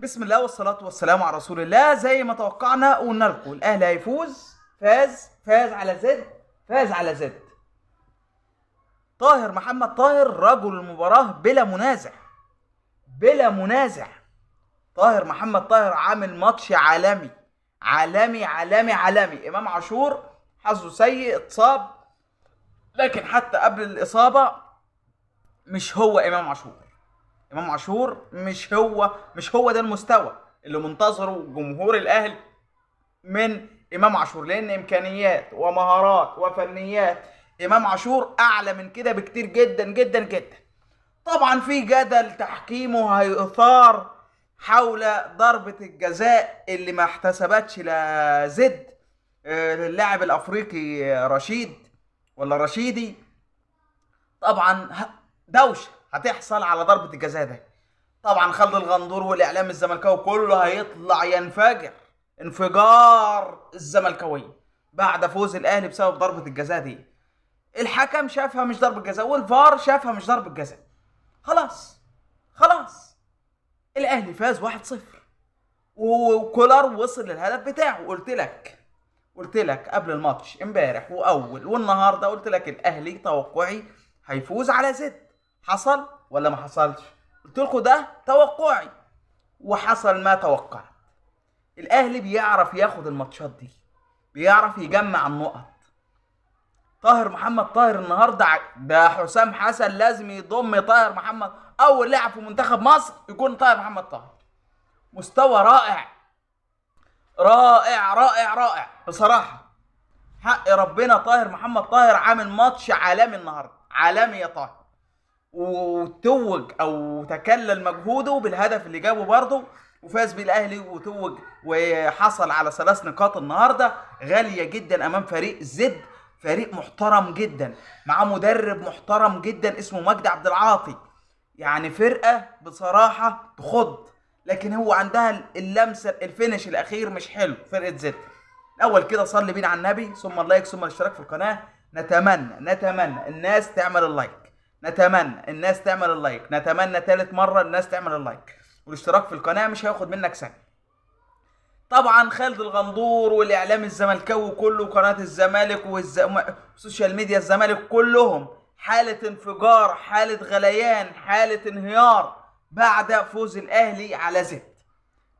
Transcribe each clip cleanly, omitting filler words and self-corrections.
بسم الله والصلاة والسلام على رسول الله. زي ما توقعنا قلنا لكم الأهلي هيفوز. فاز على زد. فاز على زد. طاهر محمد طاهر رجل المباراة بلا منازع. بلا منازع. طاهر محمد طاهر عامل ماتش عالمي عالمي عالمي عالمي. إمام عاشور حظه سيء، اتصاب، لكن حتى قبل الإصابة مش هو إمام عاشور. امام عاشور مش هو ده المستوى اللي منتظره جمهور الاهلي من امام عاشور، لان امكانيات ومهارات وفنيات امام عاشور اعلى من كده بكتير جدا جدا جدا. طبعا في جدل تحكيمه هيثار حول ضربة الجزاء اللي ما احتسبتش لزد، اللاعب الافريقي رشيد ولا رشيدي. طبعا دوشه هتحصل على ضربة الجزاء ده. طبعا خالد الغندور والاعلام الزملكاوي كله هيطلع ينفجر انفجار الزملكاويه بعد فوز الاهلي بسبب ضربة الجزاء دي. الحكم شافها مش ضربة جزاء والفار شافها مش ضربة جزاء. خلاص الاهلي فاز 1-0 وكولر وصل للهدف بتاعه. قلت لك قبل الماتش امبارح واول والنهارده، قلت لك الاهلي توقعي هيفوز على زد. حصل ولا ما حصلش؟ قلت لكم ده توقعي وحصل ما توقعت. الاهلي بيعرف ياخد الماتشات دي، بيعرف يجمع النقط. طاهر محمد طاهر النهارده ده حسام حسن لازم يضم طاهر محمد، اول لاعب في منتخب مصر يكون طاهر محمد طاهر. مستوى رائع رائع رائع رائع بصراحه. حق ربنا طاهر محمد طاهر عامل ماتش عالمي النهارده، عالمي يا طاهر. وتوج او تكلل مجهوده بالهدف اللي جابه برضه، وفاز بيه الاهلي وتوج وحصل على 3 نقاط النهارده غاليه جدا امام فريق زد. فريق محترم جدا، معاه مدرب محترم جدا اسمه مجدي عبد العاطي. يعني فرقه بصراحه تخض، لكن هو عندها اللمسه الفينش الاخير مش حلو فرقه زد. الاول كده صلي بينا على النبي، ثم اللايك ثم الاشتراك في القناه. نتمنى الناس تعمل اللايك، نتمنى تالت مرة الناس تعمل اللايك والاشتراك في القناة، مش هياخد منك ثانية. طبعا خالد الغندور والاعلام الزملكاوي كله وقناة الزمالك والسوشيال ميديا الزمالك كلهم حالة انفجار، حالة غليان، حالة انهيار بعد فوز الاهلي على زد.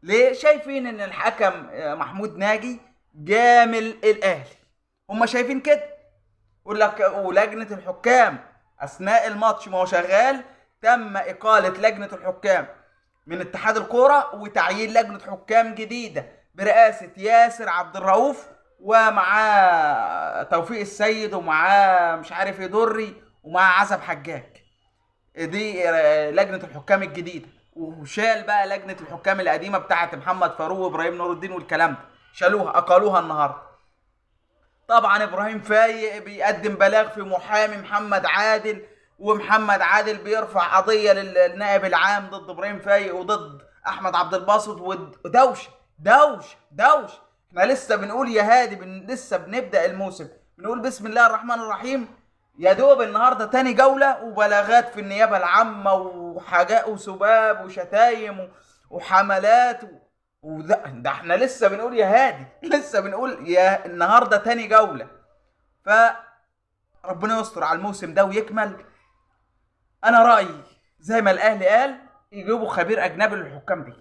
ليه؟ شايفين ان الحكم محمود ناجي جامل الاهلي. هما شايفين كده. يقول لك ولجنة الحكام اثناء الماتش ما هو شغال تم اقالة لجنة الحكام من اتحاد الكورة وتعيين لجنة حكام جديدة برئاسة ياسر عبد الرؤوف، ومعاه توفيق السيد، ومعاه مش عارف يضري، ومعاه عزب حجاج. دي لجنة الحكام الجديدة. وشال بقى لجنة الحكام القديمة بتاعت محمد فاروق وابراهيم نور الدين والكلام ده، شالوها اقالوها النهارده. طبعا ابراهيم فايق بيقدم بلاغ في محامي محمد عادل، ومحمد عادل بيرفع قضيه للنائب العام ضد ابراهيم فايق وضد احمد عبد الباسط. ودوش. احنا لسه بنقول يا هادي، لسه بنبدا الموسم، بنقول بسم الله الرحمن الرحيم. يا دوب النهارده تاني جوله وبلاغات في النيابه العامه وحاجات وسباب وشتايم وحملات ده احنا لسه بنقول يا هادي، لسه بنقول يا النهارده تاني جوله. فربنا يستر على الموسم ده ويكمل. انا رايي زي ما الاهلي قال يجيبوا خبير اجنبي للحكام دي.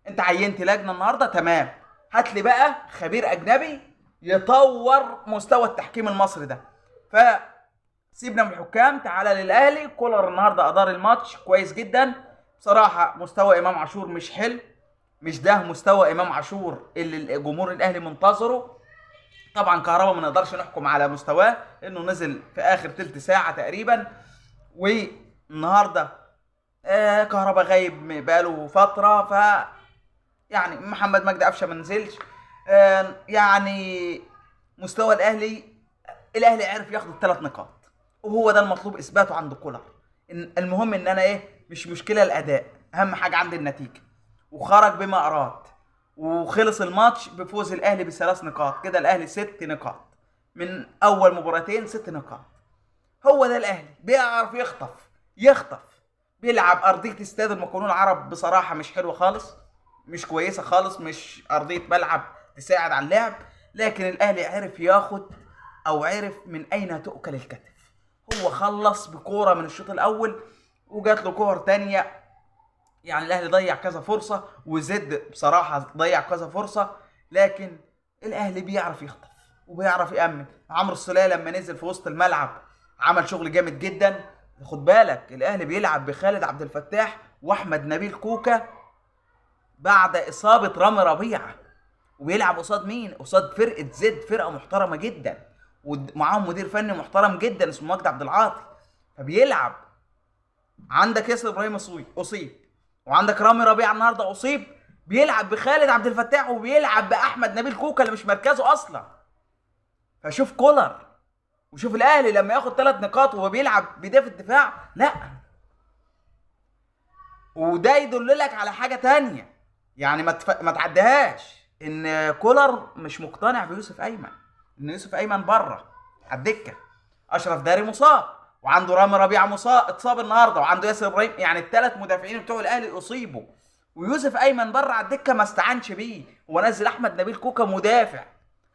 انت عينت لجنه النهارده، تمام، هات لي بقى خبير اجنبي يطور مستوى التحكيم المصري ده. فسيبنا من الحكام، تعالى للاهلي. كولر النهارده ادار الماتش كويس جدا بصراحه. مستوى امام عاشور مش حلو، مش ده مستوى امام عاشور اللي الجمهور الاهلي منتظره. طبعا كهربا ما نقدرش نحكم على مستواه انه نزل في اخر تلت ساعه تقريبا. والنهارده كهربا غايب بقاله فتره، ف يعني محمد مجدي قفشه ما نزلش. يعني مستوى الاهلي عرف ياخد ال3 نقاط، وهو ده المطلوب اثباته عند كولر. المهم ان انا مش مشكله الاداء، اهم حاجه عندي النتيجه. وخرج بما اراد، وخلص الماتش بفوز الاهلي ب3 نقاط. كده الاهلي 6 نقاط من اول مباراتين، 6 نقاط. هو ده الاهلي، بيعرف يخطف. بيلعب ارضيه استاد المقاولون العرب بصراحه مش حلوه خالص، مش كويسه خالص، مش ارضيه ملعب تساعد على اللعب. لكن الاهلي عرف ياخد، او عرف من اين تؤكل الكتف. هو خلص بكوره من الشوط الاول، وجات له كور تانية. يعني الاهلي ضيع كذا فرصه، وزد بصراحه ضيع كذا فرصه. لكن الاهلي بيعرف يخطف وبيعرف يامن. عمرو السوليه لما نزل في وسط الملعب عمل شغل جامد جدا. خد بالك الاهلي بيلعب بخالد عبد الفتاح واحمد نبيل كوكا بعد اصابه رامي ربيعه، وبيلعب قصاد مين؟ قصاد فرقه زد، فرقه محترمه جدا، ومعاهم مدير فني محترم جدا اسمه مجدي عبد العاطي. فبيلعب عندك ياسر ابراهيم اصيب، وعندك رامي ربيعه النهارده اصيب، بيلعب بخالد عبد الفتاح وبيلعب باحمد نبيل كوكا اللي مش مركزه اصلا. فشوف كولر، وشوف الاهلي لما ياخد 3 نقاط وهو بيلعب بدافع الدفاع. لا، وده يدل لك على حاجه تانية، يعني ما تعديهاش، ان كولر مش مقتنع بيوسف ايمن، ان يوسف ايمن بره على الدكه. اشرف داري مصاب، وعنده رامي ربيعه مصاب اتصاب النهارده، وعنده ياسر ابراهيم، يعني ال3 مدافعين بتوع الاهلي اصيبوا، ويوسف ايمن بره على الدكه ما استعنش بيه. هو نزل احمد نبيل كوكا مدافع،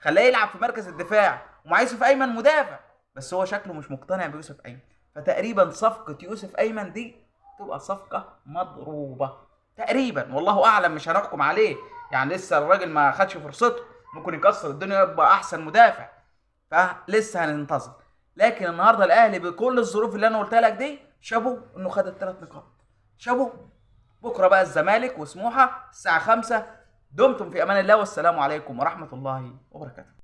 خلاه يلعب في مركز الدفاع، ومع يوسف ايمن مدافع، بس هو شكله مش مقتنع بيوسف ايمن. فتقريبا صفقه يوسف ايمن دي تبقى صفقه مضروبه تقريبا، والله اعلم، مش هنحكم عليه. يعني لسه الراجل ما خدش فرصته، ممكن يكسر الدنيا يبقى احسن مدافع، فلسه هننتظر. لكن النهارده الاهلي بكل الظروف اللي انا قلتها لك دي، شابو انه خد ال3 نقاط، شابو. بكره بقى الزمالك وسموحه الساعه 5. دمتم في امان الله، والسلام عليكم ورحمه الله وبركاته.